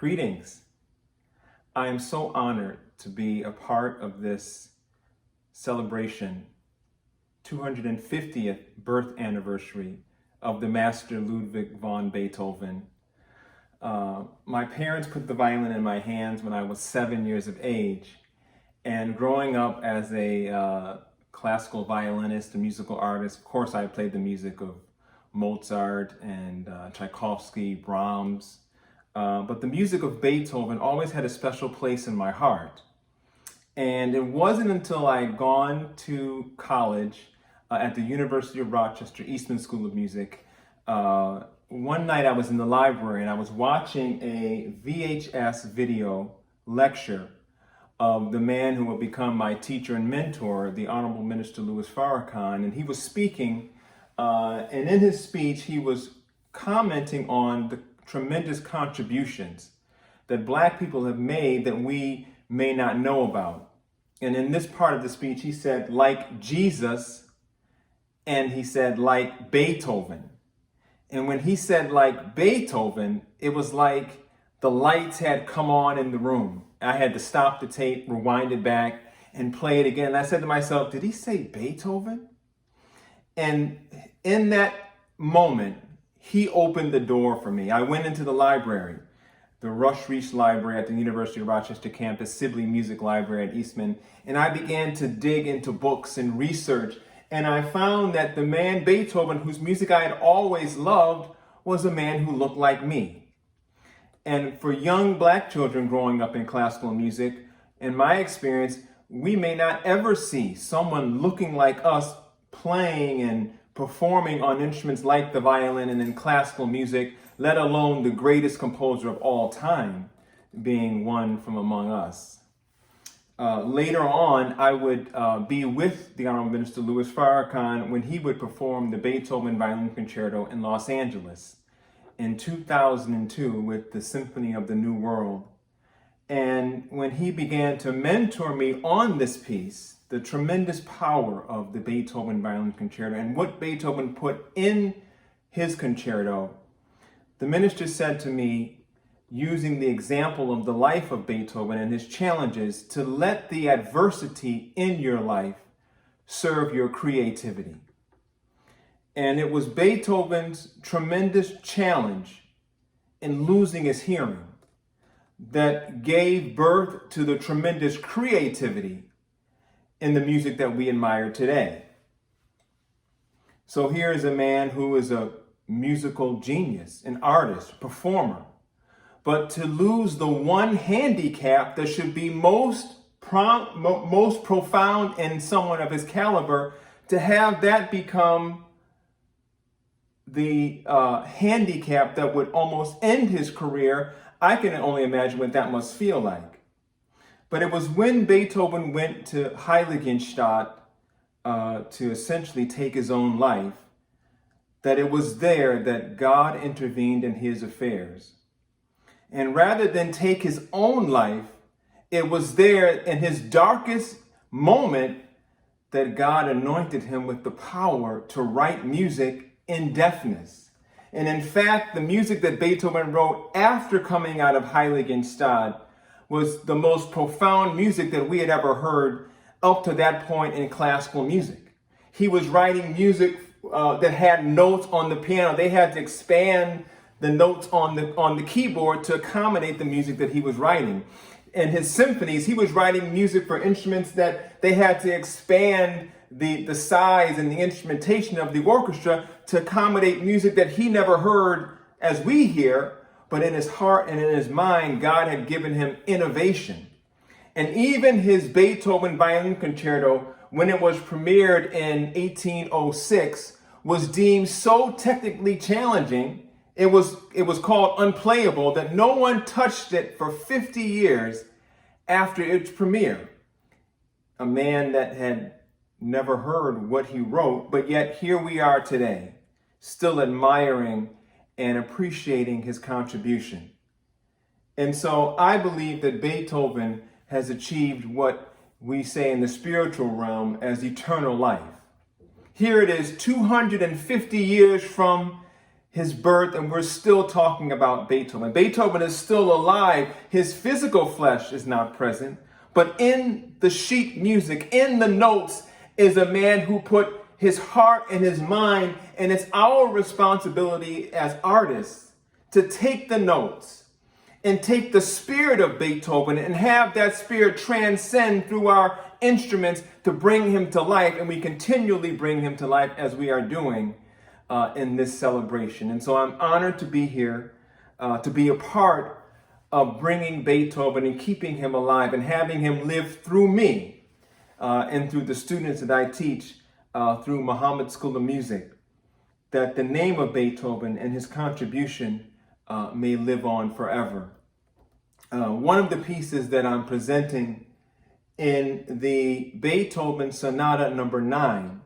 Greetings. I am so honored to be a part of this celebration, 250th birth anniversary of the master Ludwig van Beethoven. My parents put the violin in my hands when I was 7 years of age, and growing up as a classical violinist, a musical artist, of course I played the music of Mozart and Tchaikovsky, Brahms, but the music of Beethoven always had a special place in my heart. And it wasn't until I had gone to college at the University of Rochester Eastman School of Music. One night I was in the library and I was watching a VHS video lecture of the man who would become my teacher and mentor, the Honorable Minister Louis Farrakhan, and he was speaking, and in his speech he was commenting on the tremendous contributions that Black people have made that we may not know about. And in this part of the speech he said, like Jesus, and he said, like Beethoven. And when he said like Beethoven, it was like the lights had come on in the room. I had to stop the tape, rewind it back, and play it again. And I said to myself, did he say Beethoven? And in that moment, he opened the door for me. I went into the library, the Rush Reach Library at the University of Rochester campus, Sibley Music Library at Eastman, and I began to dig into books and research. And I found that the man Beethoven, whose music I had always loved, was a man who looked like me. And for young Black children growing up in classical music, in my experience, we may not ever see someone looking like us playing and performing on instruments like the violin and in classical music, let alone the greatest composer of all time being one from among us. Later on, I would be with the Honorable Minister Louis Farrakhan when he would perform the Beethoven Violin Concerto in Los Angeles in 2002 with the Symphony of the New World. And when he began to mentor me on this piece, the tremendous power of the Beethoven Violin Concerto and what Beethoven put in his concerto, the minister said to me, using the example of the life of Beethoven and his challenges, to let the adversity in your life serve your creativity. And it was Beethoven's tremendous challenge in losing his hearing that gave birth to the tremendous creativity in the music that we admire today. So here is a man who is a musical genius, an artist, performer, but to lose the one handicap that should be most profound in someone of his caliber, to have that become the handicap that would almost end his career, I can only imagine what that must feel like. But it was when Beethoven went to Heiligenstadt to essentially take his own life, that it was there that God intervened in his affairs. And rather than take his own life, it was there in his darkest moment that God anointed him with the power to write music in deafness. And in fact, the music that Beethoven wrote after coming out of Heiligenstadt was the most profound music that we had ever heard up to that point in classical music. He was writing music that had notes on the piano. They had to expand the notes on the keyboard to accommodate the music that he was writing. In his symphonies, he was writing music for instruments that they had to expand the size and the instrumentation of the orchestra to accommodate music that he never heard as we hear, but in his heart and in his mind, God had given him innovation. And even his Beethoven Violin Concerto, when it was premiered in 1806, was deemed so technically challenging, it was called unplayable, that no one touched it for 50 years after its premiere. A man that had never heard what he wrote, but yet here we are today, still admiring and appreciating his contribution. And so I believe that Beethoven has achieved what we say in the spiritual realm as eternal life. Here it is 250 years from his birth, and we're still talking about Beethoven. Beethoven is still alive. His physical flesh is not present, but in the sheet music, in the notes, is a man who put his heart and his mind, and it's our responsibility as artists to take the notes and take the spirit of Beethoven and have that spirit transcend through our instruments to bring him to life, and we continually bring him to life as we are doing in this celebration. And so I'm honored to be here, to be a part of bringing Beethoven and keeping him alive and having him live through me and through the students that I teach through Muhammad School of Music, that the name of Beethoven and his contribution may live on forever. One of the pieces that I'm presenting in the Beethoven Sonata number 9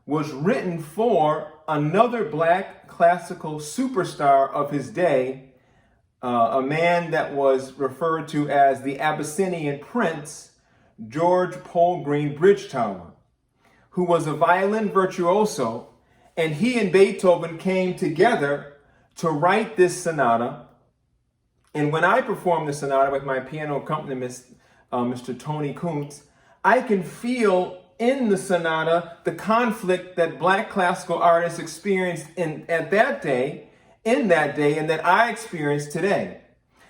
was written for another black classical superstar of his day, a man that was referred to as the Abyssinian Prince, George Polgreen Bridgetower, who was a violin virtuoso, and he and Beethoven came together to write this sonata. And when I perform the sonata with my piano accompanist, Mr. Tony Kuntz, I can feel in the sonata the conflict that black classical artists experienced in that day, and that I experience today.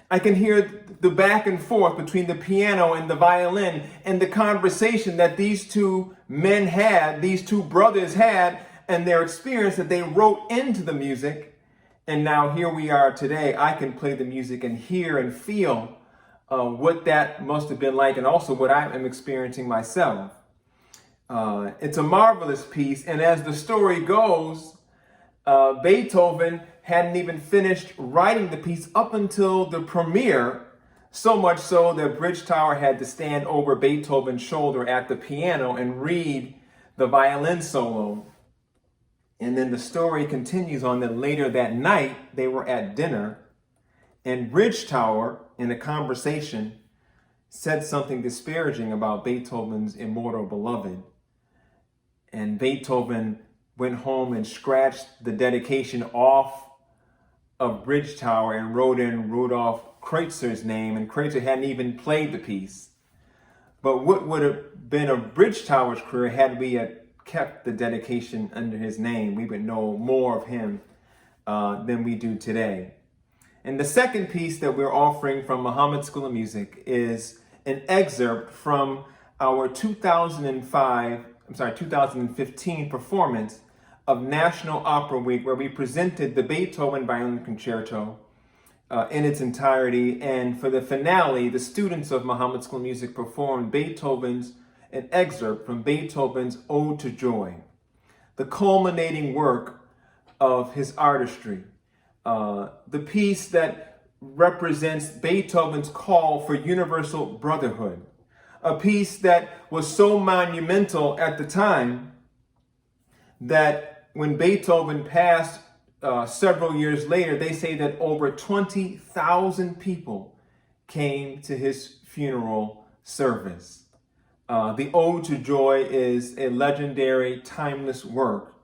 I can hear the back and forth between the piano and the violin, and the conversation that these two men had, these two brothers had, and their experience that they wrote into the music. And now here we are today. I can play the music and hear and feel what that must have been like, and also what I am experiencing myself. It's a marvelous piece, and as the story goes, Beethoven hadn't even finished writing the piece up until the premiere, so much so that Bridgetower had to stand over Beethoven's shoulder at the piano and read the violin solo. And then the story continues on that later that night, they were at dinner, and Bridgetower, in a conversation, said something disparaging about Beethoven's immortal beloved. And Beethoven went home and scratched the dedication off of Bridgetower and wrote in Rudolf Kreutzer's name, and Kreutzer hadn't even played the piece. But what would have been of Bridgetower's career had we kept the dedication under his name? We would know more of him than we do today. And the second piece that we're offering from Muhammad School of Music is an excerpt from our 2015 performance of National Opera Week, where we presented the Beethoven Violin Concerto in its entirety. And for the finale, the students of Muhammad School of Music performed an excerpt from Beethoven's Ode to Joy, the culminating work of his artistry, the piece that represents Beethoven's call for universal brotherhood, a piece that was so monumental at the time that when Beethoven passed several years later, they say that over 20,000 people came to his funeral service. The Ode to Joy is a legendary, timeless work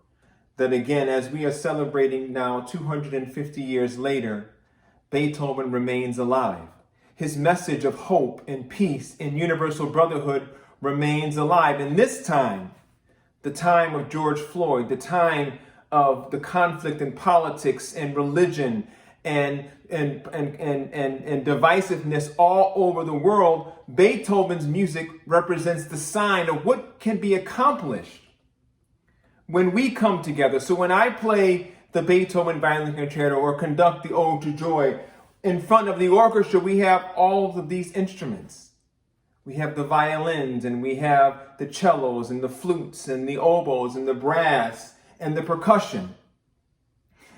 that, again, as we are celebrating now 250 years later, Beethoven remains alive. His message of hope and peace and universal brotherhood remains alive. And this time, the time of George Floyd, the time of the conflict in politics and religion and divisiveness all over the world, Beethoven's music represents the sign of what can be accomplished when we come together. So when I play the Beethoven Violin Concerto or conduct the Ode to Joy, in front of the orchestra, we have all of these instruments. We have the violins, and we have the cellos and the flutes and the oboes and the brass and the percussion.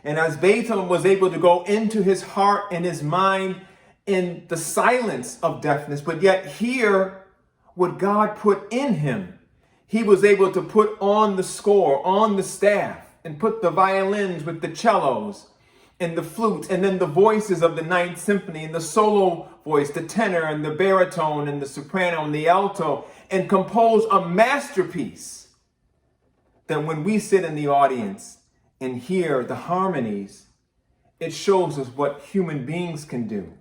And as Beethoven was able to go into his heart and his mind in the silence of deafness, but yet hear what God put in him, he was able to put on the score, on the staff, and put the violins with the cellos and the flute, and then the voices of the Ninth Symphony, and the solo voice, the tenor and the baritone and the soprano and the alto, and compose a masterpiece that when we sit in the audience and hear the harmonies, it shows us what human beings can do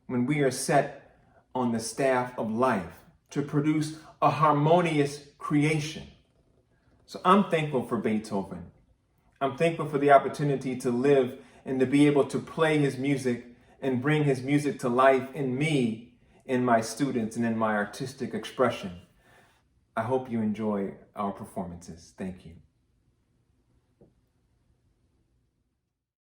when we are set on the staff of life to produce a harmonious creation. So I'm thankful for Beethoven. I'm thankful for the opportunity to live and to be able to play his music and bring his music to life in me, in my students, and in my artistic expression. I hope you enjoy our performances. Thank you.